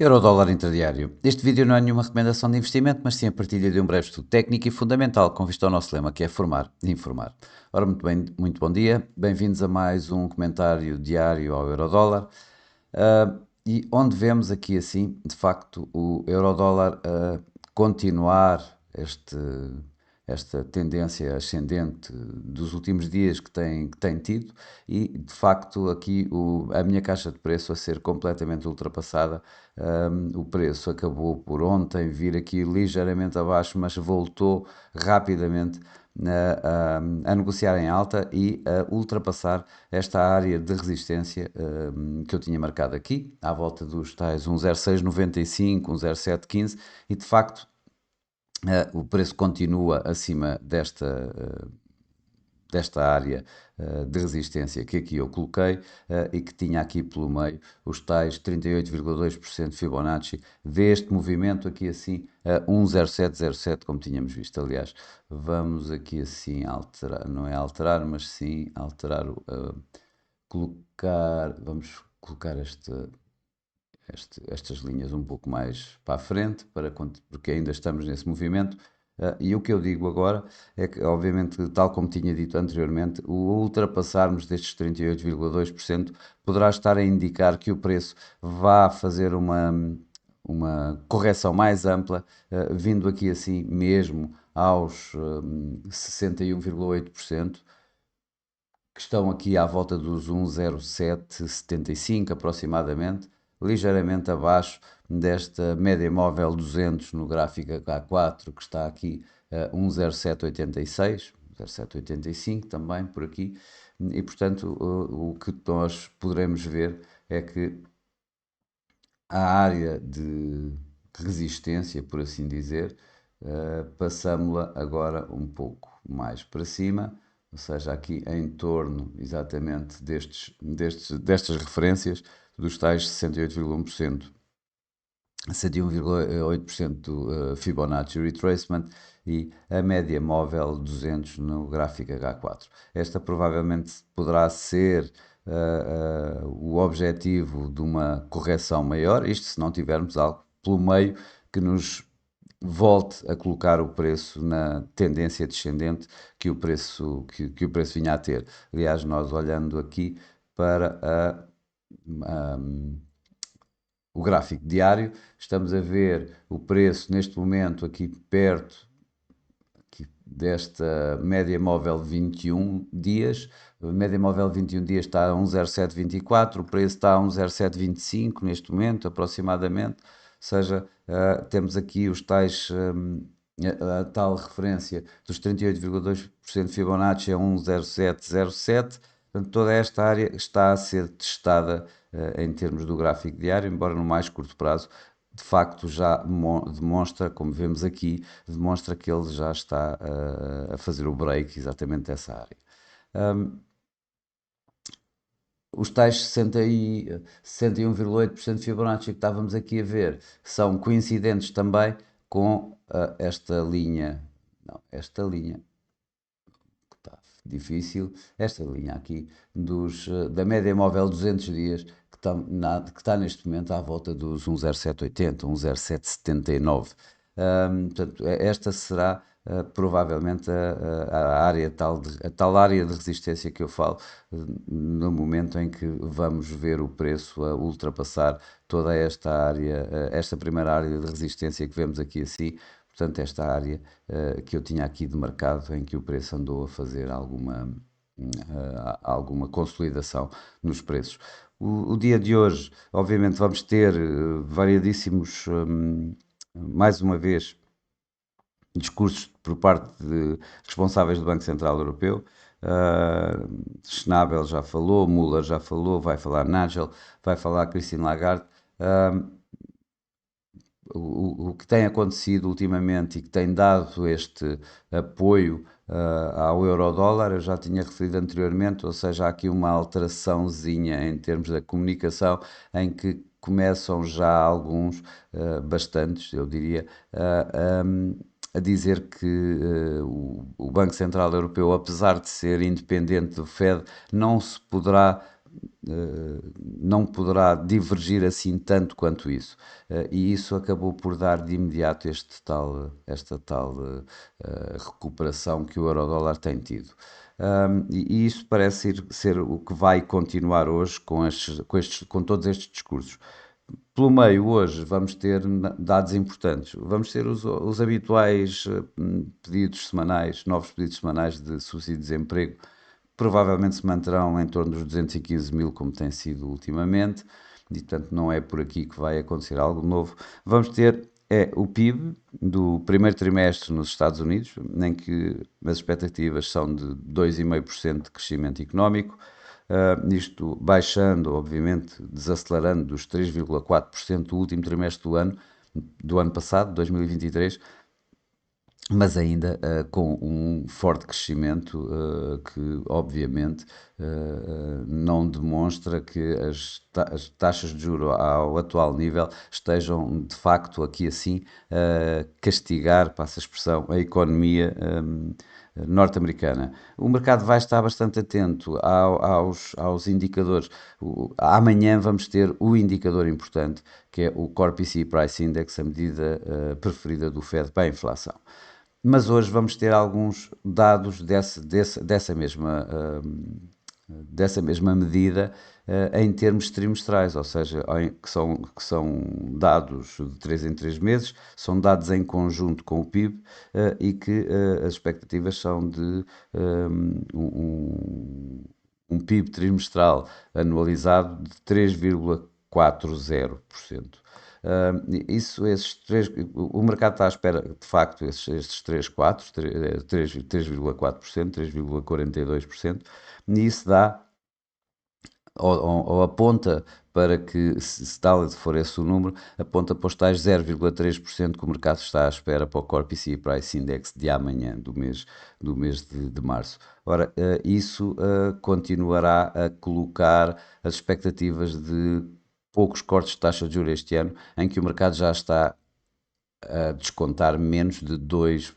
Eurodólar intradiário. Este vídeo não é nenhuma recomendação de investimento, mas sim a partilha de um breve estudo técnico e fundamental com vista ao nosso lema, que é formar e informar. Ora, muito bem, muito bom dia. Bem-vindos a mais um comentário diário ao Eurodólar. E onde vemos aqui assim, de facto, o Eurodólar continuar esta tendência ascendente dos últimos dias que tem tido e, de facto, aqui a minha caixa de preço a ser completamente ultrapassada. O preço acabou por ontem vir aqui ligeiramente abaixo, mas voltou rapidamente a negociar em alta e a ultrapassar esta área de resistência que eu tinha marcado aqui, à volta dos tais 1,0695, 1,0715 e de facto o preço continua acima desta área de resistência que aqui eu coloquei e que tinha aqui pelo meio os tais 38,2% Fibonacci deste movimento aqui assim a 1,0707 como tínhamos visto. Aliás, vamos aqui assim alterar, não é alterar, mas sim alterar, vamos colocar estas linhas um pouco mais para a frente, porque ainda estamos nesse movimento. E o que eu digo agora é que, obviamente, tal como tinha dito anteriormente, o ultrapassarmos destes 38,2% poderá estar a indicar que o preço vá fazer uma correção mais ampla, vindo aqui assim mesmo aos 61,8%, que estão aqui à volta dos 1,0775 aproximadamente, ligeiramente abaixo desta média móvel 200 no gráfico H4, que está aqui a 1,0786, 1,0785 também por aqui, e portanto o que nós poderemos ver é que a área de resistência, por assim dizer, passamos-la agora um pouco mais para cima, ou seja, aqui em torno exatamente destas referências, dos tais 68,1%, 101,8% do Fibonacci Retracement e a média móvel 200 no gráfico H4. Esta provavelmente poderá ser o objetivo de uma correção maior, isto se não tivermos algo pelo meio que nos volte a colocar o preço na tendência descendente que o preço vinha a ter. Aliás, nós olhando aqui para a o gráfico diário, estamos a ver o preço neste momento aqui perto desta média móvel de 21 dias. A média móvel de 21 dias está a 1,0724, o preço está a 1,0725 neste momento, aproximadamente. Ou seja, temos aqui os tais, a tal referência dos 38,2% Fibonacci a 1,0707. Portanto, toda esta área está a ser testada em termos do gráfico diário, embora no mais curto prazo, de facto já demonstra, como vemos aqui, demonstra que ele já está a fazer o break exatamente dessa área. Os tais 61,8% de Fibonacci que estávamos aqui a ver são coincidentes também com esta linha, não, esta linha, que está difícil, esta linha aqui da média móvel 200 dias, que está neste momento à volta dos 1,0780, 1,0779. Portanto, esta será provavelmente a tal área de resistência que eu falo, no momento em que vamos ver o preço a ultrapassar toda esta área, esta primeira área de resistência que vemos aqui assim. Portanto, esta área que eu tinha aqui de mercado em que o preço andou a fazer alguma consolidação nos preços. O dia de hoje, obviamente, vamos ter variadíssimos, mais uma vez, discursos por parte de responsáveis do Banco Central Europeu. Schnabel já falou, Müller já falou, vai falar Nigel, vai falar Christine Lagarde. O que tem acontecido ultimamente e que tem dado este apoio ao euro-dólar, eu já tinha referido anteriormente, ou seja, há aqui uma alteraçãozinha em termos da comunicação, em que começam já alguns, bastantes, eu diria, a dizer que o Banco Central Europeu, apesar de ser independente do Fed, não se poderá não poderá divergir assim tanto quanto isso. E isso acabou por dar de imediato esta tal recuperação que o euro-dólar tem tido. E isso parece ser o que vai continuar hoje com todos estes discursos. Pelo meio, hoje, vamos ter dados importantes. Vamos ter os habituais pedidos semanais, novos pedidos semanais de subsídio de desemprego, provavelmente se manterão em torno dos 215 mil, como tem sido ultimamente, e portanto não é por aqui que vai acontecer algo novo. Vamos ter o PIB do primeiro trimestre nos Estados Unidos, em que as expectativas são de 2,5% de crescimento económico, isto baixando, obviamente, desacelerando dos 3,4% do último trimestre do ano passado, 2023, mas ainda com um forte crescimento que, obviamente, não demonstra que as taxas de juro ao atual nível estejam, de facto, aqui assim, a castigar, passa a expressão, a economia norte-americana. O mercado vai estar bastante atento aos indicadores. Amanhã vamos ter o indicador importante, que é o Core PCE Price Index, a medida preferida do Fed para a inflação. Mas hoje vamos ter alguns dados dessa mesma medida em termos trimestrais, ou seja, que são dados de 3 em 3 meses, são dados em conjunto com o PIB e que as expectativas são de um PIB trimestral anualizado de 3,40%. O mercado está à espera, de facto, estes 3,4%, 3,42%, e isso dá ou aponta para que, se tal for esse o número, aponta para os tais 0,3% que o mercado está à espera para o Core PCE Price Index de amanhã, do mês de março. Ora, isso continuará a colocar as expectativas de poucos cortes de taxa de juros este ano, em que o mercado já está a descontar menos de dois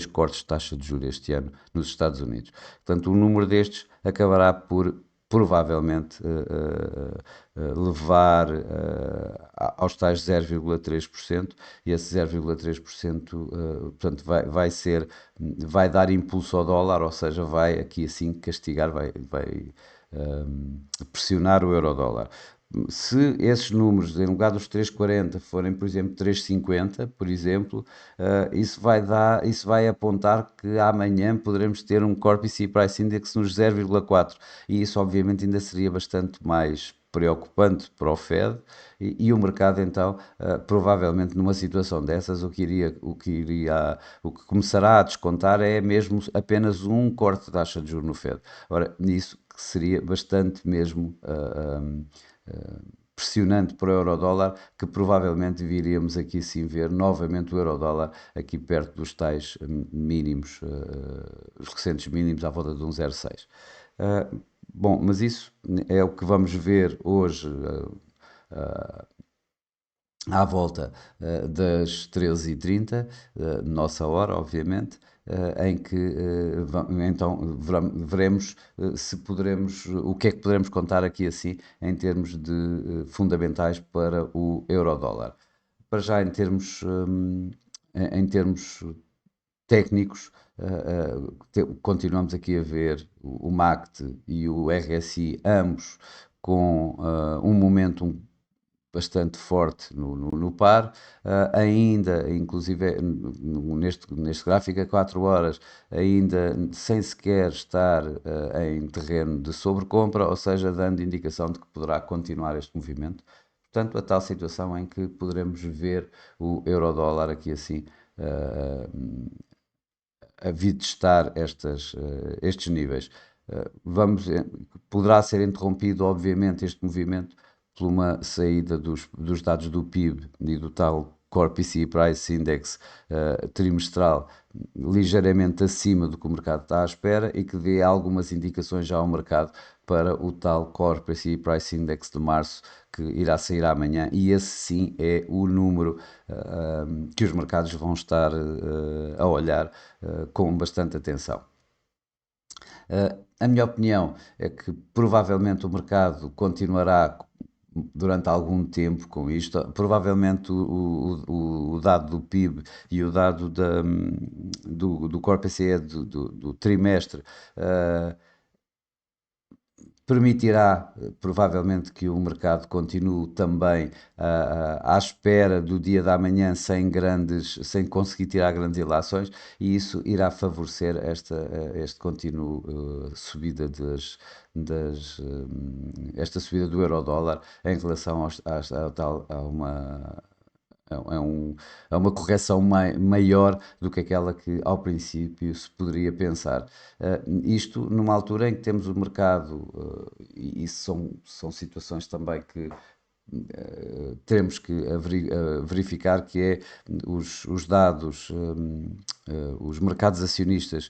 cortes de taxa de juros este ano nos Estados Unidos. Portanto, o número destes acabará por provavelmente levar aos tais 0,3%, e esse 0,3% portanto, vai dar impulso ao dólar, ou seja, vai aqui assim castigar, vai pressionar o euro-dólar. Se esses números, em lugar dos 3,40, forem, por exemplo, 3,50, por exemplo, isso vai apontar que amanhã poderemos ter um Core PCE Price Index nos 0,4, e isso obviamente ainda seria bastante mais preocupante para o Fed, e o mercado então, provavelmente numa situação dessas, o que começará a descontar é mesmo apenas um corte de taxa de juros no Fed. Ora, nisso que seria bastante mesmo pressionante para o euro-dólar, que provavelmente viríamos aqui sim ver novamente o euro-dólar aqui perto dos tais mínimos, os recentes mínimos à volta de 1,06. Bom, mas isso é o que vamos ver hoje à volta das 13h30, nossa hora, obviamente, em que então veremos se poderemos, o que é que poderemos contar aqui assim em termos de fundamentais para o euro-dólar. Para já em termos técnicos, continuamos aqui a ver o MACD e o RSI, ambos com um momento bastante forte no par, ainda, inclusive neste gráfico a 4 horas, ainda sem sequer estar em terreno de sobrecompra, ou seja, dando indicação de que poderá continuar este movimento. Portanto, a tal situação em que poderemos ver o euro-dólar aqui assim a vir testar estes níveis. Poderá ser interrompido, obviamente, este movimento por uma saída dos dados do PIB e do tal Core PCE Price Index trimestral ligeiramente acima do que o mercado está à espera, e que dê algumas indicações já ao mercado para o tal Core PCE Price Index de março, que irá sair amanhã, e esse sim é o número que os mercados vão estar a olhar com bastante atenção. A minha opinião é que provavelmente o mercado continuará durante algum tempo com isto. Provavelmente o dado do PIB e o dado do Core PCE do trimestre uh, permitirá provavelmente que o mercado continue também à espera do dia da manhã sem conseguir tirar grandes ilações, e isso irá favorecer este contínuo subida esta subida do euro-dólar em relação a uma é, um, é uma correção maior do que aquela que ao princípio se poderia pensar. Isto numa altura em que temos o mercado, e isso são situações também que teremos que verificar, que é os dados, os mercados acionistas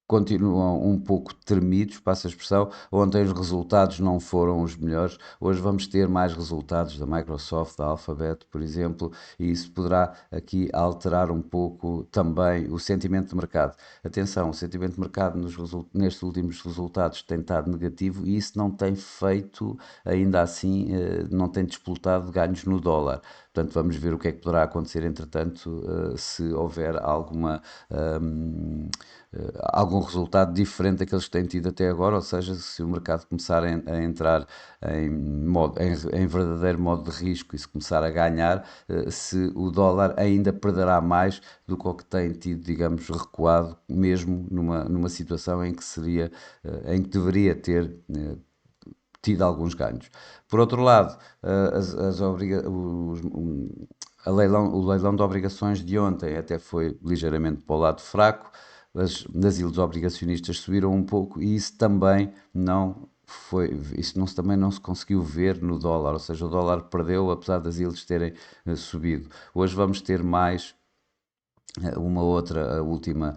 continuam um pouco tremidos, passa a expressão. Ontem os resultados não foram os melhores, hoje vamos ter mais resultados da Microsoft, da Alphabet, por exemplo, e isso poderá aqui alterar um pouco também o sentimento de mercado. Atenção, o sentimento de mercado nestes últimos resultados tem estado negativo, e isso não tem feito, ainda assim, não tem disputado ganhos no dólar. Portanto, vamos ver o que é que poderá acontecer, entretanto, se houver algum resultado diferente daqueles que têm tido até agora, ou seja, se o mercado começar a entrar em verdadeiro modo de risco e se começar a ganhar, se o dólar ainda perderá mais do que o que tem tido, digamos, recuado, mesmo numa situação em que em que deveria ter tido alguns ganhos. Por outro lado, o leilão de obrigações de ontem até foi ligeiramente para o lado fraco. As yields obrigacionistas subiram um pouco, e isso também não se conseguiu ver no dólar, ou seja, o dólar perdeu apesar das yields terem subido. Hoje vamos ter mais uma outra, a última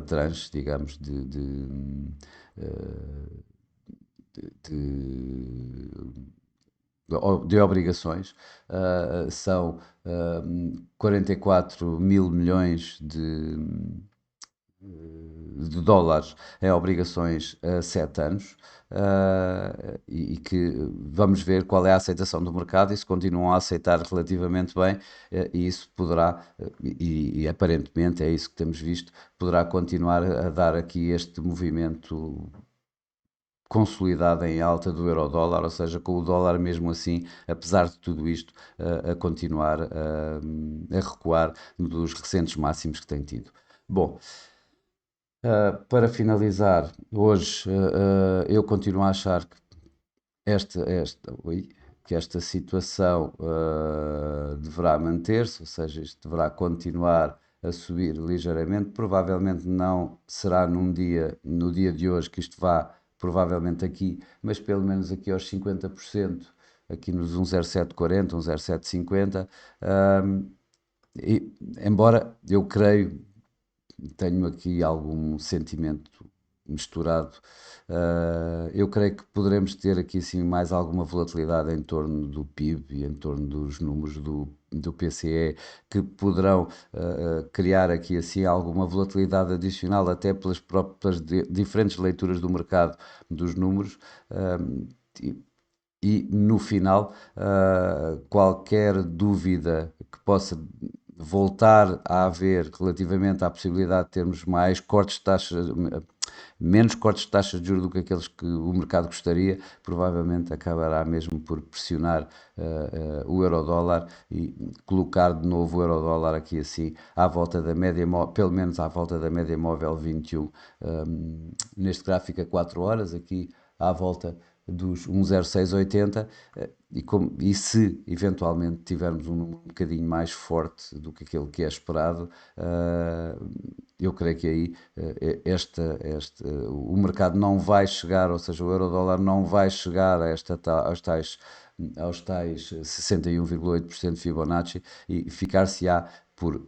tranche, digamos, de obrigações. São 44 mil milhões de dólares em obrigações a 7 anos. E que vamos ver qual é a aceitação do mercado, e se continuam a aceitar relativamente bem, e isso poderá, e aparentemente é isso que temos visto, poderá continuar a dar aqui este movimento consolidada em alta do euro-dólar, ou seja, com o dólar mesmo assim, apesar de tudo isto, a continuar a recuar dos recentes máximos que tem tido. Bom, para finalizar, hoje eu continuo a achar que que esta situação deverá manter-se, ou seja, isto deverá continuar a subir ligeiramente. Provavelmente não será no dia de hoje que isto vá, provavelmente aqui, mas pelo menos aqui aos 50%, aqui nos 1,0740, 1,0750. Embora eu creio, tenho aqui algum sentimento misturado. Eu creio que poderemos ter aqui sim mais alguma volatilidade em torno do PIB e em torno dos números do PCE, que poderão criar aqui assim alguma volatilidade adicional, até pelas diferentes leituras do mercado dos números. E, e no final, qualquer dúvida que possa voltar a haver relativamente à possibilidade de termos mais cortes de taxas, menos cortes de taxas de juros do que aqueles que o mercado gostaria, provavelmente acabará mesmo por pressionar o euro-dólar e colocar de novo o euro-dólar aqui assim à volta da média, pelo menos à volta da média móvel 21, neste gráfico a 4 horas, aqui à volta dos 1,0680, e se eventualmente tivermos um número um bocadinho mais forte do que aquele que é esperado, eu creio que aí o mercado não vai chegar, ou seja, o euro-dólar não vai chegar aos tais 61,8% de Fibonacci, e ficar-se-á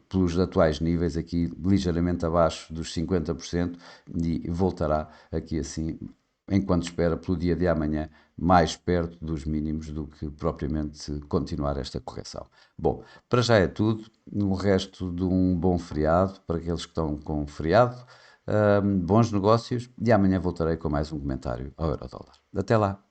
pelos atuais níveis, aqui ligeiramente abaixo dos 50%, e voltará aqui assim, enquanto espera pelo dia de amanhã, mais perto dos mínimos do que propriamente continuar esta correção. Bom, para já é tudo. O resto de um bom feriado para aqueles que estão com feriado. Bons negócios e amanhã voltarei com mais um comentário ao euro-dólar. Até lá!